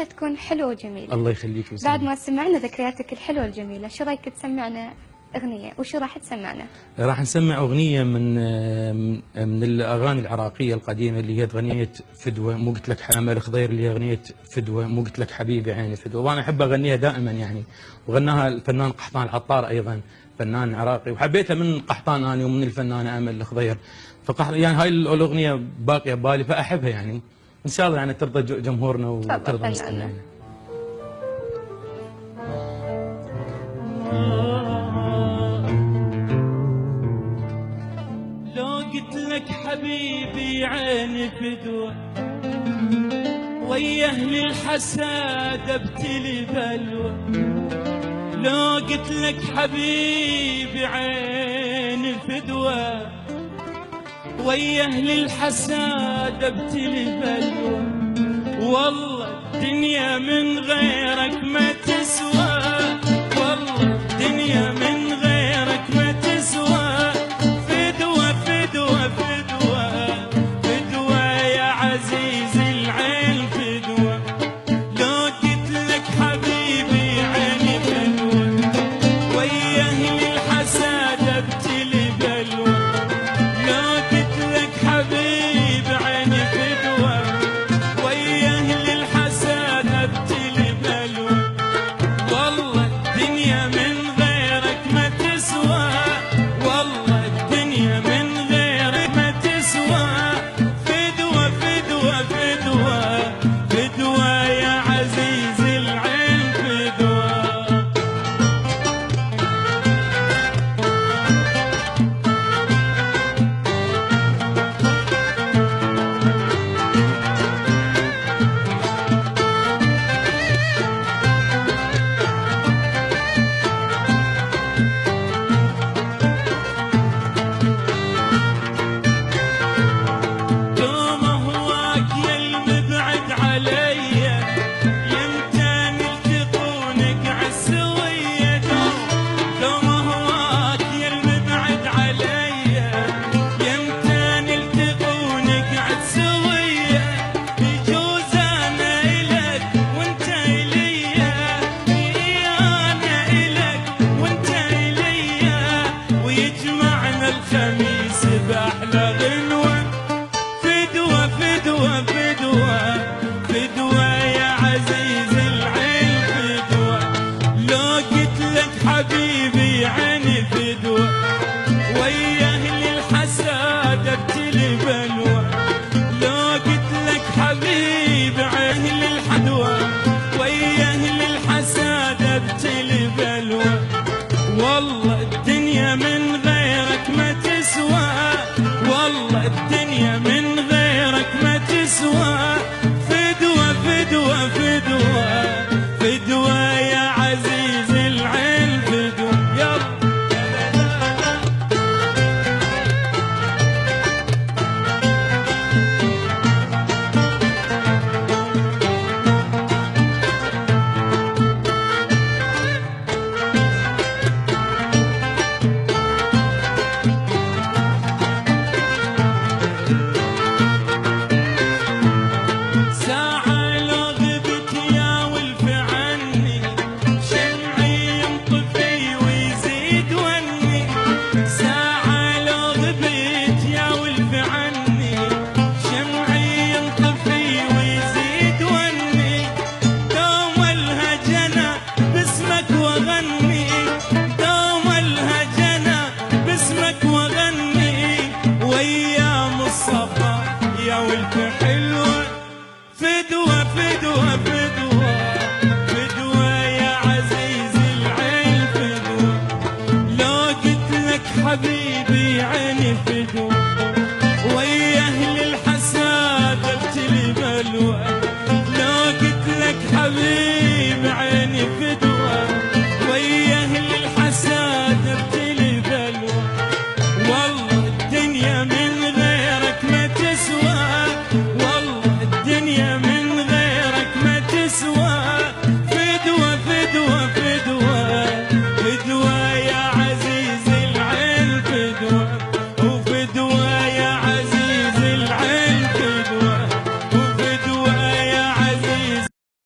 تكون حلوة وجميلة. الله يخليك وسلم. بعد ما سمعنا ذكرياتك الحلوة الجميلة، شو رايك تسمعنا أغنية؟ وشو راح تسمعنا؟ راح نسمع أغنية من الأغاني العراقية القديمة اللي هي أغنية فدوة، مو قلت لك أمل خضير، اللي هي أغنية فدوة، مو قلت لك حبيبي عيني فدوة، وأنا أحب أغنيها دائما يعني، وغناها الفنان قحطان العطار أيضا فنان عراقي، وحبيتها من قحطان أنا ومن الفنانة أمل الخضير، يعني هاي الأغنية باقية ببالي فأحبها يعني، إن شاء الله يعني ترضى جمهورنا وترضى مستمعينا. لو قلت لك حبيبي عيني فدوة ويا اهل الحساد ابتلي بلوى، لو قلت لك حبيبي عيني فدوة ويا اهل الحساد ابتلي بلوى، والله الدنيا من غيرك ما تسوى، والله الدنيا من غيرك ما تسوى، فدوة فدوة فدوة فدوة يا عزيز العين فدوة، لو قلت لك حبيبي عيني فدوة ويا اهل الحساد ابتلي بلوى، لو قلت لك حبيبي عيني فدوة ويا اهل الحساد ابتلي بلوى، والله الدنيا من غيرك ما تسوى، والله الدنيا من غيرك ما تسوى، فدوة فدوة فدوة فدوة يا عزيز العين فدوة. دوم هواك يا المبعد عليا، يمتى نلتقوا نقعد سويا، دوم هواك يا المبعد عليا، يمتى نلتقوا نقعد سويا، يجوز انا الك وانت اليا، انا الك وانت اليا، ويجمعنا الخميس باحلى غنوه، فدوة فدوة فدوة فدوة يا عزيز العين فدوة، لو قلت لك حبيبي عيني فدوة ويا اهل الحساد ابتلي بلوى، لو قلت لك حبيبي عيني الحدوة ويا اهل الحساد ابتلي بلوى، والله الدنيا من غيرك ما تسوى، والله الدنيا من غيرك ما تسوى، فدوة فدوة فدوة فدوة يا عزيز العين فدوة. يلا ساعة لو غبت يا ولف عني، شمعي ينطفي ويزيد وني، ساعة لو غبت يا ولف عني، شمعي ينطفي ويزيد وني، دوم الهجنة باسمك واغني، دوم الهجنة باسمك واغني، ويا مصطفى يا ولف حلوة، فدوة فدوة فدوة فدوة يا عزيز العين فدوة، لو قلت لك حبيبي عيني فدوة ويا اهل الحساد ابتلي بلوى، لو قلت لك حبيبي